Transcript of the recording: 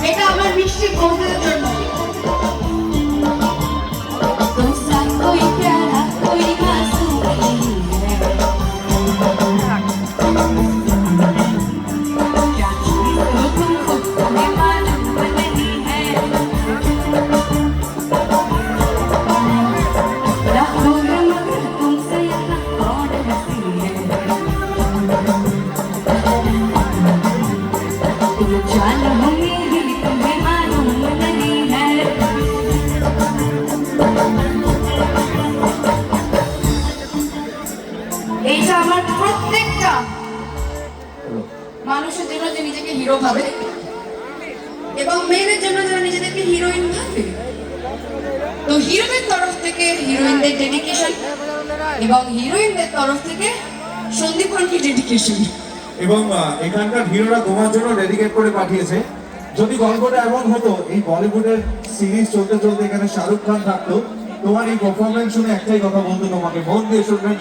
এটা আমার মিষ্টি বন্ধুদের জন্য। এইটা আমার প্রত্যেকটা মানুষের জন্য যে নিজেকে হিরো ভাবে এবং মেয়েদের জন্য যারা নিজেদেরকে হিরোইন ভাবে। তো হিরোদের তরফ থেকে হিরোইনদের ডেডিকেশন এবং হিরোইনদের তরফ থেকে সন্দীপনকে ডেডিকেশন। এবং এখানকার হিরোরা তোমার জন্য ডেডিকেট করে পাঠিয়েছে। যদি গল্পটা এমন হতো এই বলিউডের সিরিজ চলতে চলতে এখানে শাহরুখ খান থাকতো, তোমার এই পারফরমেন্স শুনে একটাই কথা বলতো, তোমাকে মন দিয়ে শুনবেন।